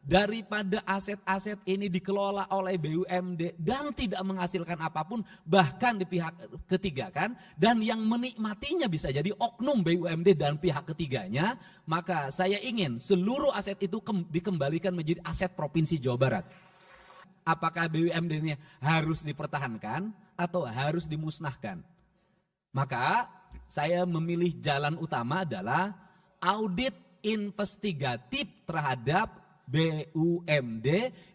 daripada aset-aset ini dikelola oleh BUMD dan tidak menghasilkan apapun, bahkan di pihak ketiga kan, dan yang menikmatinya bisa jadi oknum BUMD dan pihak ketiganya, maka saya ingin seluruh aset itu dikembalikan menjadi aset Provinsi Jawa Barat. Apakah BUMD ini harus dipertahankan atau harus dimusnahkan? Maka saya memilih jalan utama adalah audit investigatif terhadap BUMD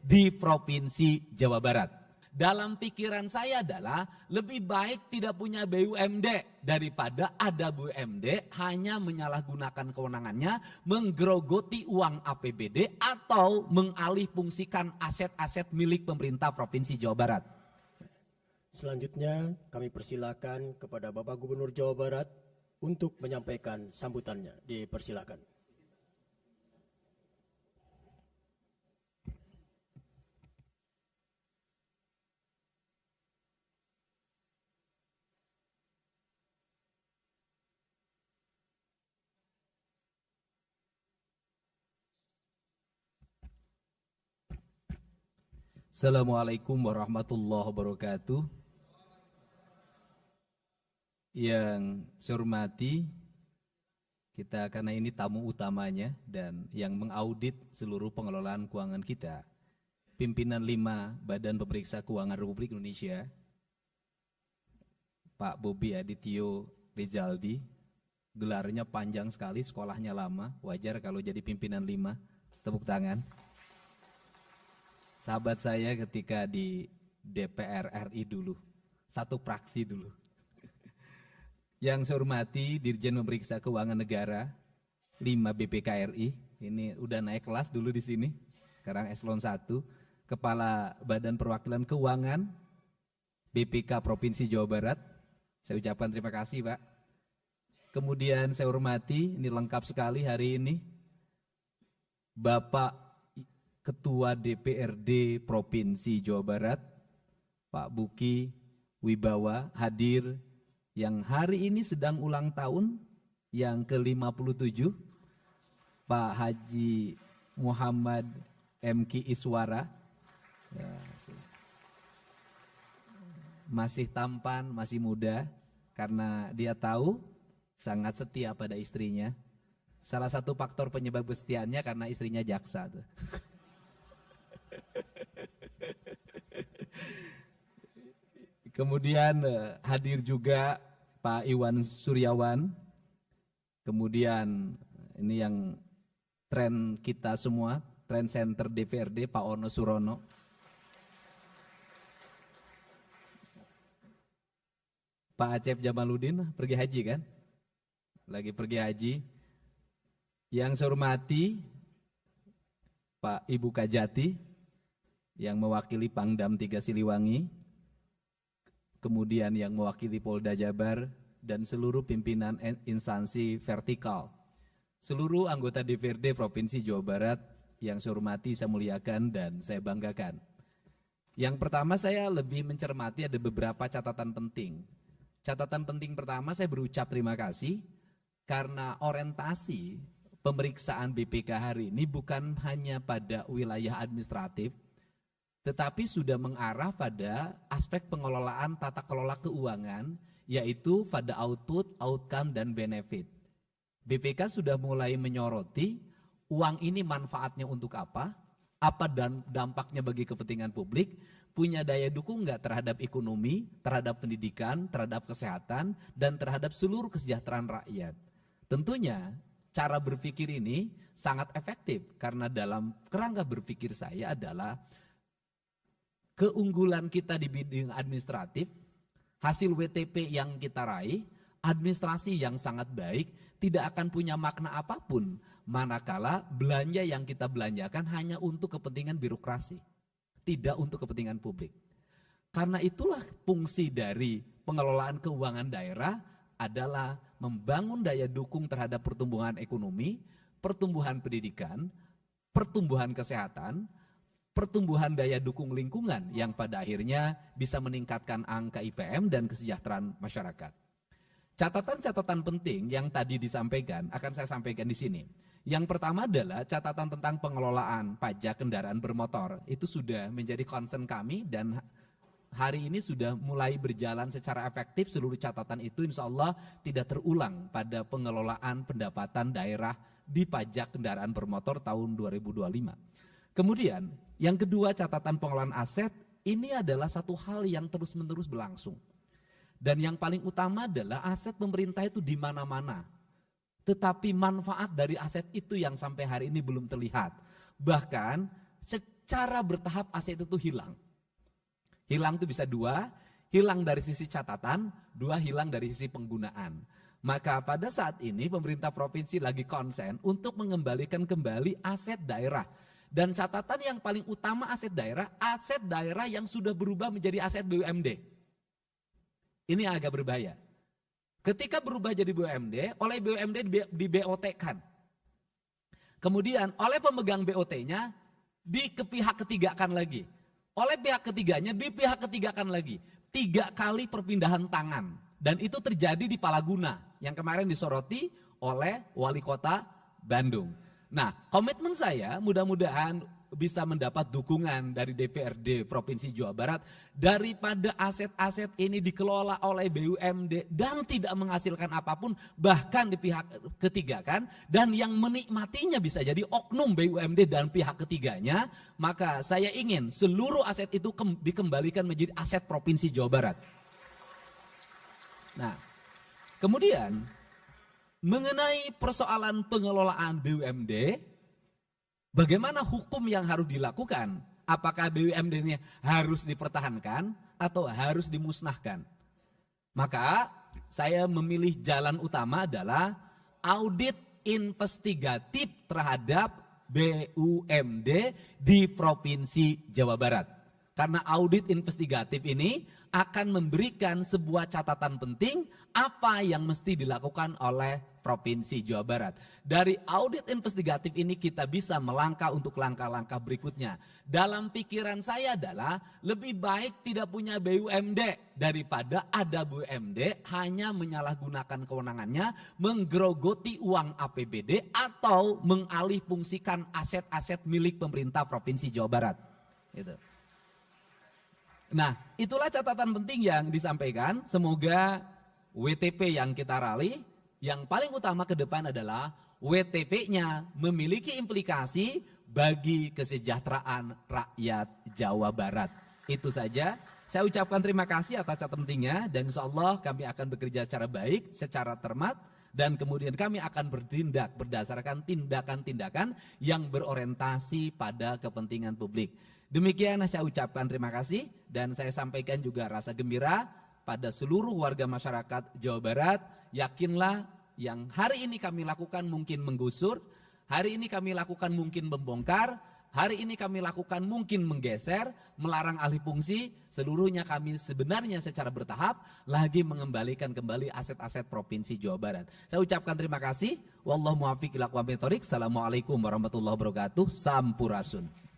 di Provinsi Jawa Barat. Dalam pikiran saya adalah lebih baik tidak punya BUMD daripada ada BUMD hanya menyalahgunakan kewenangannya, menggerogoti uang APBD atau mengalihfungsikan aset-aset milik pemerintah Provinsi Jawa Barat. Selanjutnya kami persilakan kepada Bapak Gubernur Jawa Barat untuk menyampaikan sambutannya. Dipersilakan. Assalamualaikum warahmatullahi wabarakatuh. Yang saya hormati, kita karena ini tamu utamanya dan yang mengaudit seluruh pengelolaan keuangan kita, pimpinan 5 Badan Pemeriksa Keuangan Republik Indonesia, Pak Bobi Adityo Rizaldi, gelarnya panjang sekali, sekolahnya lama, wajar kalau jadi pimpinan 5, tepuk tangan. Sahabat saya ketika di DPR RI dulu, satu praksi dulu. Yang saya hormati Dirjen Memeriksa Keuangan Negara 5 BPKRI, ini udah naik kelas dulu di sini, sekarang eselon 1, Kepala Badan Perwakilan Keuangan BPK Provinsi Jawa Barat, saya ucapkan terima kasih Pak. Kemudian saya hormati, ini lengkap sekali hari ini, Bapak Ketua DPRD Provinsi Jawa Barat, Pak Buki Wibawa hadir, yang hari ini sedang ulang tahun yang ke-57, Pak Haji Muhammad MK Iswara, ya, masih tampan, masih muda, karena dia tahu sangat setia pada istrinya. Salah satu faktor penyebab kesetiaannya karena istrinya jaksa tuh. Kemudian hadir juga Pak Iwan Suryawan. Kemudian ini yang tren kita semua, tren center DPRD Pak Ono Surono. Pak Acep Jamaludin pergi haji kan? Lagi pergi haji. Yang saya hormati Pak Ibu Kajati yang mewakili Pangdam 3 Siliwangi. Kemudian yang mewakili Polda Jabar dan seluruh pimpinan instansi vertikal. Seluruh anggota DPRD Provinsi Jawa Barat yang saya hormati, saya muliakan dan saya banggakan. Yang pertama saya lebih mencermati ada beberapa catatan penting. Catatan penting pertama saya berucap terima kasih karena orientasi pemeriksaan BPK hari ini bukan hanya pada wilayah administratif, tetapi sudah mengarah pada aspek pengelolaan tata kelola keuangan, yaitu pada output, outcome, dan benefit. BPK sudah mulai menyoroti uang ini manfaatnya untuk apa dan dampaknya bagi kepentingan publik, punya daya dukung nggak terhadap ekonomi, terhadap pendidikan, terhadap kesehatan, dan terhadap seluruh kesejahteraan rakyat. Tentunya cara berpikir ini sangat efektif karena dalam kerangka berpikir saya adalah keunggulan kita di bidang administratif, hasil WTP yang kita raih, administrasi yang sangat baik, tidak akan punya makna apapun manakala belanja yang kita belanjakan hanya untuk kepentingan birokrasi, tidak untuk kepentingan publik. Karena itulah fungsi dari pengelolaan keuangan daerah adalah membangun daya dukung terhadap pertumbuhan ekonomi, pertumbuhan pendidikan, pertumbuhan kesehatan, pertumbuhan daya dukung lingkungan yang pada akhirnya bisa meningkatkan angka IPM dan kesejahteraan masyarakat. Catatan-catatan penting yang tadi disampaikan akan saya sampaikan di sini. Yang pertama adalah catatan tentang pengelolaan pajak kendaraan bermotor. Itu sudah menjadi concern kami dan hari ini sudah mulai berjalan secara efektif. Seluruh catatan itu insya Allah tidak terulang pada pengelolaan pendapatan daerah di pajak kendaraan bermotor tahun 2025. Kemudian yang kedua, catatan pengelolaan aset ini adalah satu hal yang terus-menerus berlangsung. Dan yang paling utama adalah aset pemerintah itu di mana-mana. Tetapi manfaat dari aset itu yang sampai hari ini belum terlihat. Bahkan secara bertahap aset itu hilang. Hilang itu bisa dua, hilang dari sisi catatan, dua hilang dari sisi penggunaan. Maka pada saat ini pemerintah provinsi lagi konsen untuk mengembalikan kembali aset daerah. Dan catatan yang paling utama aset daerah yang sudah berubah menjadi aset BUMD. Ini agak berbahaya. Ketika berubah jadi BUMD, oleh BUMD di BOT-kan. Kemudian oleh pemegang BOT-nya di pihak ketigakan lagi. Oleh pihak ketiganya di pihak ketigakan lagi. 3 kali perpindahan tangan. Dan itu terjadi di Palaguna yang kemarin disoroti oleh Wali Kota Bandung. Nah, komitmen saya mudah-mudahan bisa mendapat dukungan dari DPRD Provinsi Jawa Barat daripada aset-aset ini dikelola oleh BUMD dan tidak menghasilkan apapun bahkan di pihak ketiga kan, dan yang menikmatinya bisa jadi oknum BUMD dan pihak ketiganya, maka saya ingin seluruh aset itu dikembalikan menjadi aset Provinsi Jawa Barat. Nah, kemudian mengenai persoalan pengelolaan BUMD, bagaimana hukum yang harus dilakukan? Apakah BUMD ini harus dipertahankan atau harus dimusnahkan? Maka saya memilih jalan utama adalah audit investigatif terhadap BUMD di Provinsi Jawa Barat. Karena audit investigatif ini akan memberikan sebuah catatan penting apa yang mesti dilakukan oleh Provinsi Jawa Barat. Dari audit investigatif ini kita bisa melangkah untuk langkah-langkah berikutnya. Dalam pikiran saya adalah lebih baik tidak punya BUMD daripada ada BUMD hanya menyalahgunakan kewenangannya, menggerogoti uang APBD atau mengalihfungsikan aset-aset milik pemerintah Provinsi Jawa Barat. Gitu. Nah, itulah catatan penting yang disampaikan. Semoga WTP yang kita raih, yang paling utama ke depan adalah WTP-nya memiliki implikasi bagi kesejahteraan rakyat Jawa Barat. Itu saja. Saya ucapkan terima kasih atas catatan pentingnya dan insya Allah kami akan bekerja secara baik, secara cermat, dan kemudian kami akan bertindak berdasarkan tindakan-tindakan yang berorientasi pada kepentingan publik. Demikian saya ucapkan terima kasih dan saya sampaikan juga rasa gembira pada seluruh warga masyarakat Jawa Barat. Yakinlah yang hari ini kami lakukan mungkin menggusur, hari ini kami lakukan mungkin membongkar, hari ini kami lakukan mungkin menggeser, melarang alih fungsi, seluruhnya kami sebenarnya secara bertahap lagi mengembalikan kembali aset-aset Provinsi Jawa Barat. Saya ucapkan terima kasih. Wallahu muwaffiq ila aqwamit thoriq. Assalamualaikum warahmatullahi wabarakatuh. Sampurasun.